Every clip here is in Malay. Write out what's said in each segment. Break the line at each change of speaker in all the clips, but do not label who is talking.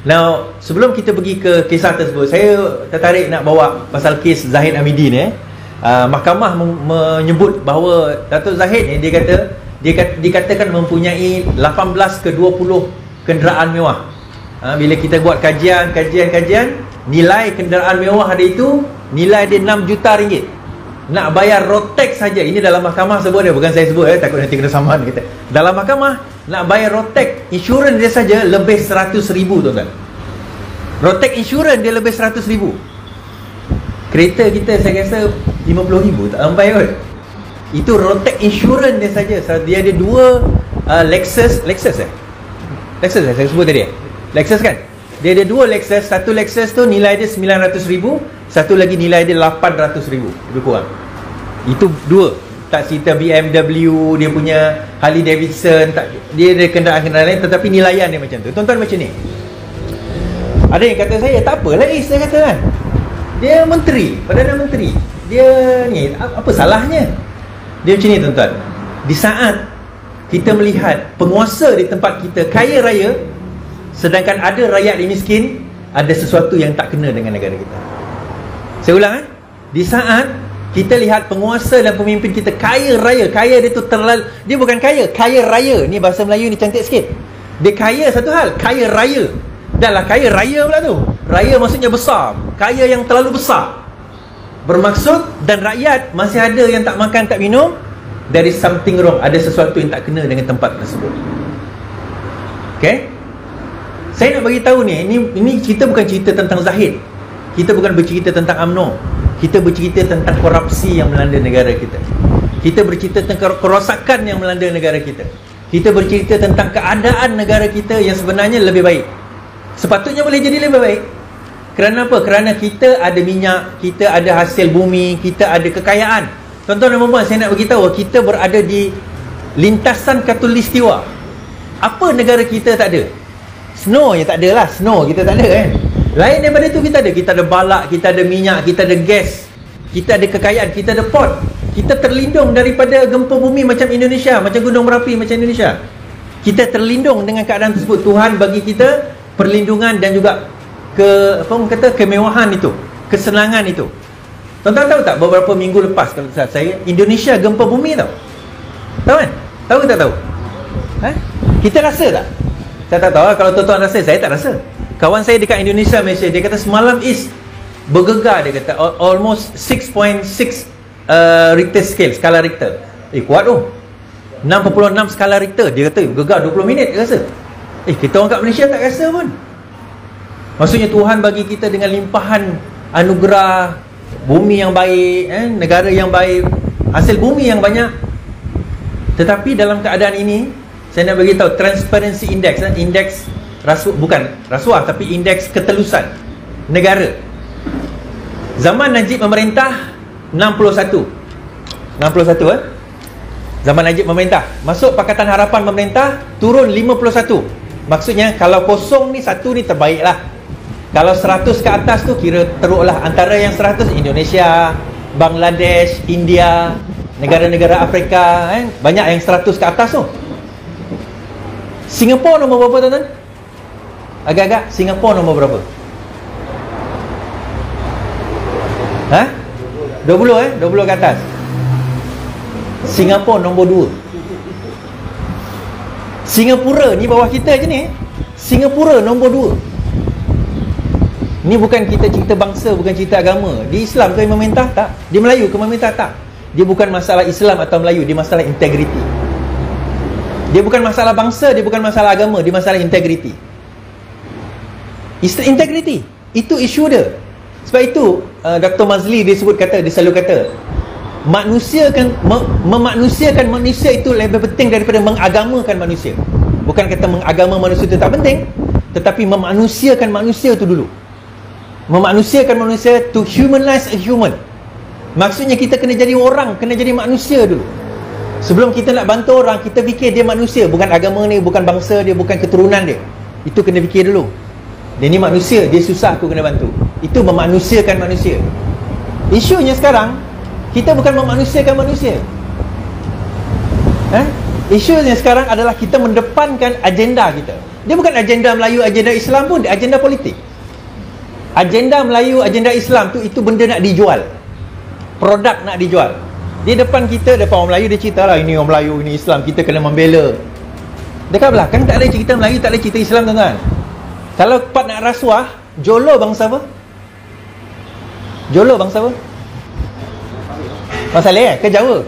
Now, sebelum kita pergi ke kisah tersebut, saya tertarik nak bawa pasal kes Zahid Hamidi ni. Mahkamah menyebut bahawa Datuk Zahid ni dikatakan mempunyai 18 ke 20 kenderaan mewah. Bila kita buat kajian, nilai kenderaan mewah dia itu nilai dia 6 juta ringgit. Nak bayar road tax saja, ini dalam mahkamah sebut dia, bukan saya sebut, takut nanti kena saman kita. Dalam mahkamah nak bayar road tax, insurans dia saja lebih 100,000 tuan-tuan. Road tax insurans dia lebih 100,000. Kereta kita saya rasa 50,000 tak sampai kot. Itu road tax insurans dia saja. Dia ada dua Lexus saya sebut tadi. Lexus kan? Dia ada dua Lexus. Satu Lexus tu nilai dia 900,000, satu lagi nilai dia 800,000, lebih kurang. Itu dua. Tak cerita BMW, dia punya Harley Davidson, tak, dia ada kenderaan-kenderaan lain, tetapi nilaian dia macam tu. Tuan-tuan macam ni. Ada yang kata saya, tak apalah saya kata kan, dia menteri, Perdana Menteri, dia ni, apa salahnya? Dia macam ni tuan-tuan. Di saat kita melihat penguasa di tempat kita kaya raya, sedangkan ada rakyat yang miskin, ada sesuatu yang tak kena dengan negara kita. Saya ulang di saat kita lihat penguasa dan pemimpin kita kaya raya, kaya dia tu terlalu, dia bukan kaya raya, ni bahasa Melayu ni cantik sikit. Dia kaya satu hal, kaya raya. Dah lah kaya raya pula tu. Raya maksudnya besar, kaya yang terlalu besar. Bermaksud dan rakyat masih ada yang tak makan, tak minum. There is something wrong, ada sesuatu yang tak kena dengan tempat tersebut. Okay? Saya nak bagi tahu ni, ini cerita bukan cerita tentang Zahid. Kita bukan bercerita tentang UMNO. Kita bercerita tentang korupsi yang melanda negara kita. Kita bercerita tentang kerosakan yang melanda negara kita. Kita bercerita tentang keadaan negara kita yang sebenarnya lebih baik. Sepatutnya boleh jadi lebih baik. Kerana apa? Kerana kita ada minyak, kita ada hasil bumi, kita ada kekayaan. Tuan-tuan dan puan-puan, saya nak beritahu, kita berada di lintasan khatulistiwa. Apa negara kita tak ada? Snow ya tak ada lah. Snow kita tak ada kan. Lain daripada itu kita ada balak, kita ada minyak, kita ada gas, kita ada kekayaan, kita ada port. Kita terlindung daripada gempa bumi macam Indonesia, macam gunung berapi macam Indonesia. Kita terlindung dengan keadaan tersebut. Tuhan bagi kita perlindungan dan juga kemewahan itu, kesenangan itu. Tuan-tuan tahu tak beberapa minggu lepas, kalau saya, Indonesia gempa bumi tau. Tahu kan? Tahu ke tak tahu? Kita rasa tak? Saya tak tahu. Kalau tuan-tuan rasa, saya tak rasa. Kawan saya dekat Indonesia, Malaysia, dia kata semalam is bergegar, dia kata almost 6.6 Richter scale, skala Richter. Kuat tu. 6.6 skala Richter. Dia kata bergegar 20 minit, dia rasa. Kita orang kat Malaysia tak rasa pun. Maksudnya Tuhan bagi kita dengan limpahan anugerah, bumi yang baik, negara yang baik, hasil bumi yang banyak. Tetapi dalam keadaan ini, saya nak bagi tahu Transparency Index, indeks rasuah, bukan rasuah tapi indeks ketelusan negara. Zaman Najib memerintah 61. Zaman Najib memerintah, masuk Pakatan Harapan memerintah, turun 51. Maksudnya kalau kosong ni, satu ni terbaik lah. Kalau 100 ke atas tu kira teruk lah. Antara yang 100, Indonesia, Bangladesh, India, negara-negara Afrika, banyak yang 100 ke atas tu. Singapura nombor berapa tuan-tuan? Agak-agak Singapura nombor berapa? 20 ke atas. Singapura nombor 2. Singapura ni bawah kita je ni. Singapura nombor 2. Ni bukan kita cerita bangsa, bukan cerita agama. Di Islam ke memerintah? Tak. Di Melayu ke memerintah? Tak. Dia bukan masalah Islam atau Melayu, dia masalah integriti. Dia bukan masalah bangsa, dia bukan masalah agama, dia masalah integriti. Integriti, itu isu dia. Sebab itu Dr. Mazli dia selalu kata memanusiakan manusia itu lebih penting daripada mengagamakan manusia. Bukan kata mengagama manusia itu tak penting, tetapi memanusiakan manusia itu dulu. Memanusiakan manusia, to humanize a human. Maksudnya kita kena jadi orang, kena jadi manusia dulu. Sebelum kita nak bantu orang, kita fikir dia manusia, bukan agama ni, bukan bangsa dia, bukan keturunan dia. Itu kena fikir dulu. Dia ni manusia, dia susah aku kena bantu. Itu memanusiakan manusia. Isunya sekarang, kita bukan memanusiakan manusia. Isunya sekarang adalah kita mendepankan agenda kita. Dia bukan agenda Melayu, agenda Islam pun, dia agenda politik. Agenda Melayu, agenda Islam tu, itu benda nak dijual, produk nak dijual. Di depan kita, depan orang Melayu, dia cerita lah, ini orang Melayu, ini Islam, kita kena membela. Dekat belakang tak ada cerita Melayu, tak ada cerita Islam, tuan-tuan. Kalau part nak rasuah, Jolo bangsa apa? Jolo bangsa apa? Bangsa Saleh ke Jawa?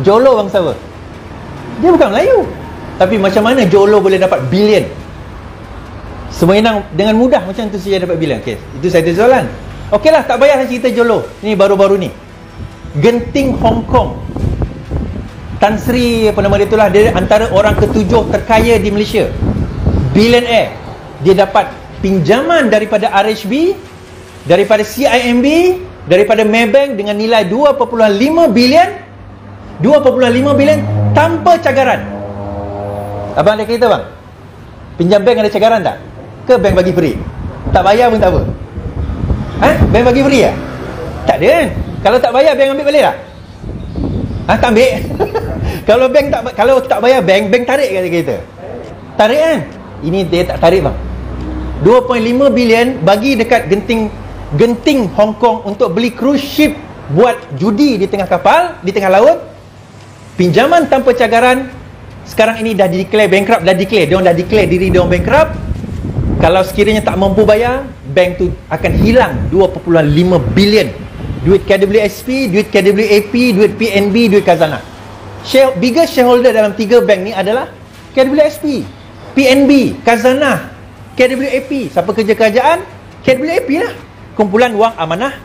Jolo bangsa apa? Dia bukan Melayu. Tapi macam mana Jolo boleh dapat bilion? Semenang dengan mudah macam tu saja dapat bilion. Okay, itu satu soalan. Okeylah, tak payahlah cerita Jolo. Ini baru-baru ni. Genting Hong Kong. Tan Sri apa nama dia itulah, dia antara orang ketujuh terkaya di Malaysia. Billionaire. Dia dapat pinjaman daripada RHB, daripada CIMB, daripada Maybank dengan nilai 2.5 bilion. 2.5 bilion tanpa cagaran. Abang ada kereta bang? Pinjam bank ada cagaran tak? Ke bank bagi free? Tak bayar pun tak apa? Bank bagi free lah? Tak ada kan? Kalau tak bayar, bank ambil balik tak? Tak ambil. Kalau tak bayar, bank tarik kata kereta. Tarik kan? Ini dia tak tarik bang. 2.5 bilion bagi dekat Genting Hong Kong untuk beli cruise ship buat judi di tengah kapal, di tengah laut. Pinjaman tanpa cagaran. Sekarang ini dah declare bankrupt, diorang dah declare diri diorang bankrupt. Kalau sekiranya tak mampu bayar, bank tu akan hilang 2.5 bilion. Duit KWSP, duit KWAP, duit PNB, duit Khazanah. Biggest shareholder dalam 3 bank ni adalah KWSP, PNB, Khazanah, KWAP. Siapa kerja kerajaan? KWAP lah. Kumpulan wang amanah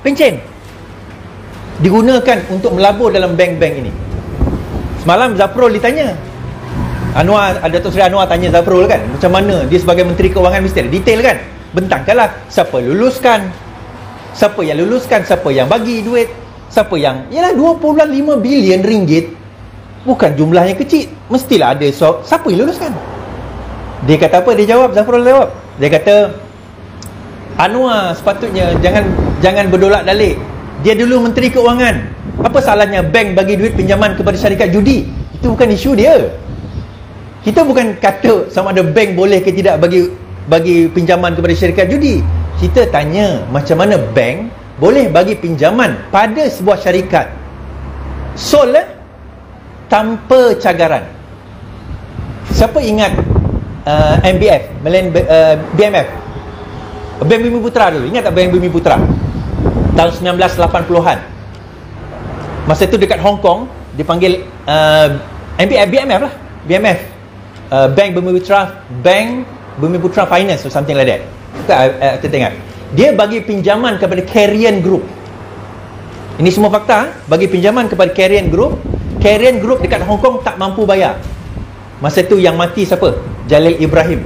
pencen digunakan untuk melabur dalam bank-bank ini. Semalam Zafrul ditanya, Datuk Seri Anwar tanya Zafrul kan, macam mana dia sebagai Menteri Kewangan mesti ada detail kan. Bentangkanlah siapa luluskan, siapa yang luluskan, siapa yang bagi duit, siapa yang, yalah 2.5 bilion ringgit bukan jumlah yang kecil, mestilah ada siapa yang luluskan. Dia kata apa? Dia jawab, Zafrul jawab, dia kata Anwar sepatutnya jangan berdolak-dalik. Dia dulu Menteri Keuangan. Apa salahnya bank bagi duit pinjaman kepada syarikat judi? Itu bukan isu dia. Kita bukan kata sama ada bank boleh ke tidak bagi pinjaman kepada syarikat judi. Kita tanya macam mana bank boleh bagi pinjaman pada sebuah syarikat sole tanpa cagaran. Siapa ingat MBF, BMF, Bank Bumi Putra dulu? Ingat tak Bank Bumi Putra? Tahun 1980-an. Masa tu dekat Hong Kong dipanggil BMF lah, BMF, Bank Bumi Putra Finance or something like that. Kita tengok dia bagi pinjaman kepada Carrion Group. Ini semua fakta. Bagi pinjaman kepada Carrion Group. Carrion Group dekat Hong Kong tak mampu bayar. Masa tu yang mati siapa? Jalil Ibrahim.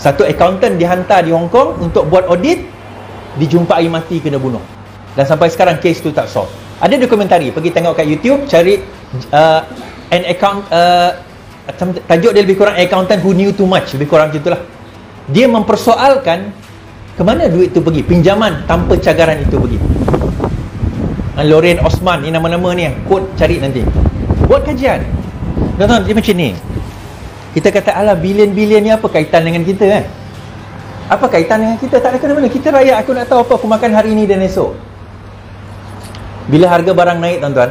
Satu accountant dihantar di Hong Kong untuk buat audit, dijumpai mati, kena bunuh. Dan sampai sekarang kes tu tak solve. Ada dokumentari, pergi tengok kat YouTube, cari tajuk dia lebih kurang Accountant Who Knew Too Much, lebih kurang macam itulah. Dia mempersoalkan ke mana duit tu pergi, pinjaman tanpa cagaran itu pergi. Lorraine Osman, ni nama-nama ni, quote, cari nanti. Buat kajian. Tuan-tuan, dia macam ni. Kita kata, alah bilion-bilion ni apa kaitan dengan kita kan? Apa kaitan dengan kita? Tak ada kena-mana. Kita rakyat, aku nak tahu apa aku makan hari ni dan esok. Bila harga barang naik, tuan-tuan,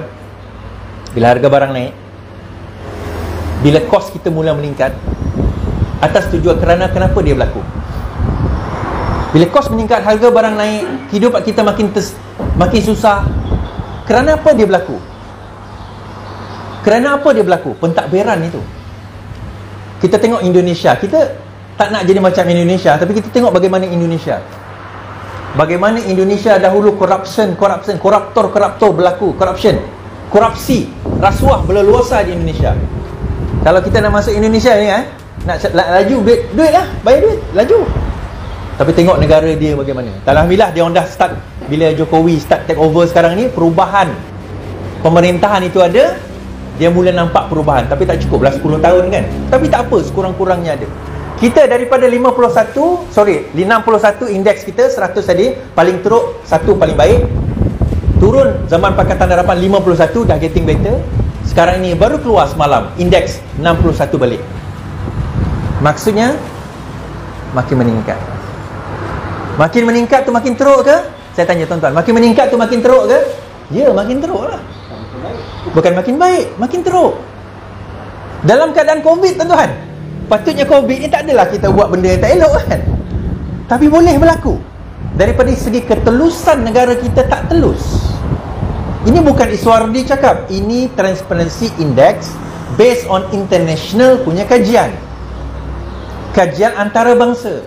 bila harga barang naik, bila kos kita mula meningkat, atas tujuan kenapa dia berlaku? Bila kos meningkat, harga barang naik, hidup kita makin susah. Kerana apa dia berlaku? Kerana apa dia berlaku? Pentadbiran itu. Kita tengok Indonesia, kita tak nak jadi macam Indonesia, tapi kita tengok bagaimana Indonesia. Bagaimana Indonesia dahulu koruptor berlaku, korupsi, rasuah berleluasa di Indonesia. Kalau kita nak masuk Indonesia ni nak laju duit lah, bayar duit, laju. Tapi tengok negara dia bagaimana. Alhamdulillah dia orang dah start, bila Jokowi start take over sekarang ni, perubahan pemerintahan itu ada, dia mula nampak perubahan. Tapi tak cukup lah 10 tahun kan. Tapi tak apa, sekurang-kurangnya ada. Kita daripada 61 indeks kita 100 tadi, paling teruk, 1 paling baik. Turun zaman Pakatan Harapan 51, dah getting better. Sekarang ini baru keluar semalam, indeks 61 balik. Maksudnya makin meningkat. Makin meningkat tu makin teruk ke? Saya tanya tuan-tuan, makin meningkat tu makin teruk ke? Ya, makin teruk lah. Bukan makin baik, makin teruk. Dalam keadaan COVID, tuan-tuan, patutnya COVID ni tak adalah kita buat benda yang tak elok kan, tapi boleh berlaku. Daripada segi ketelusan negara kita tak telus. Ini bukan Iswardi cakap, ini Transparency Index based on international punya kajian antarabangsa.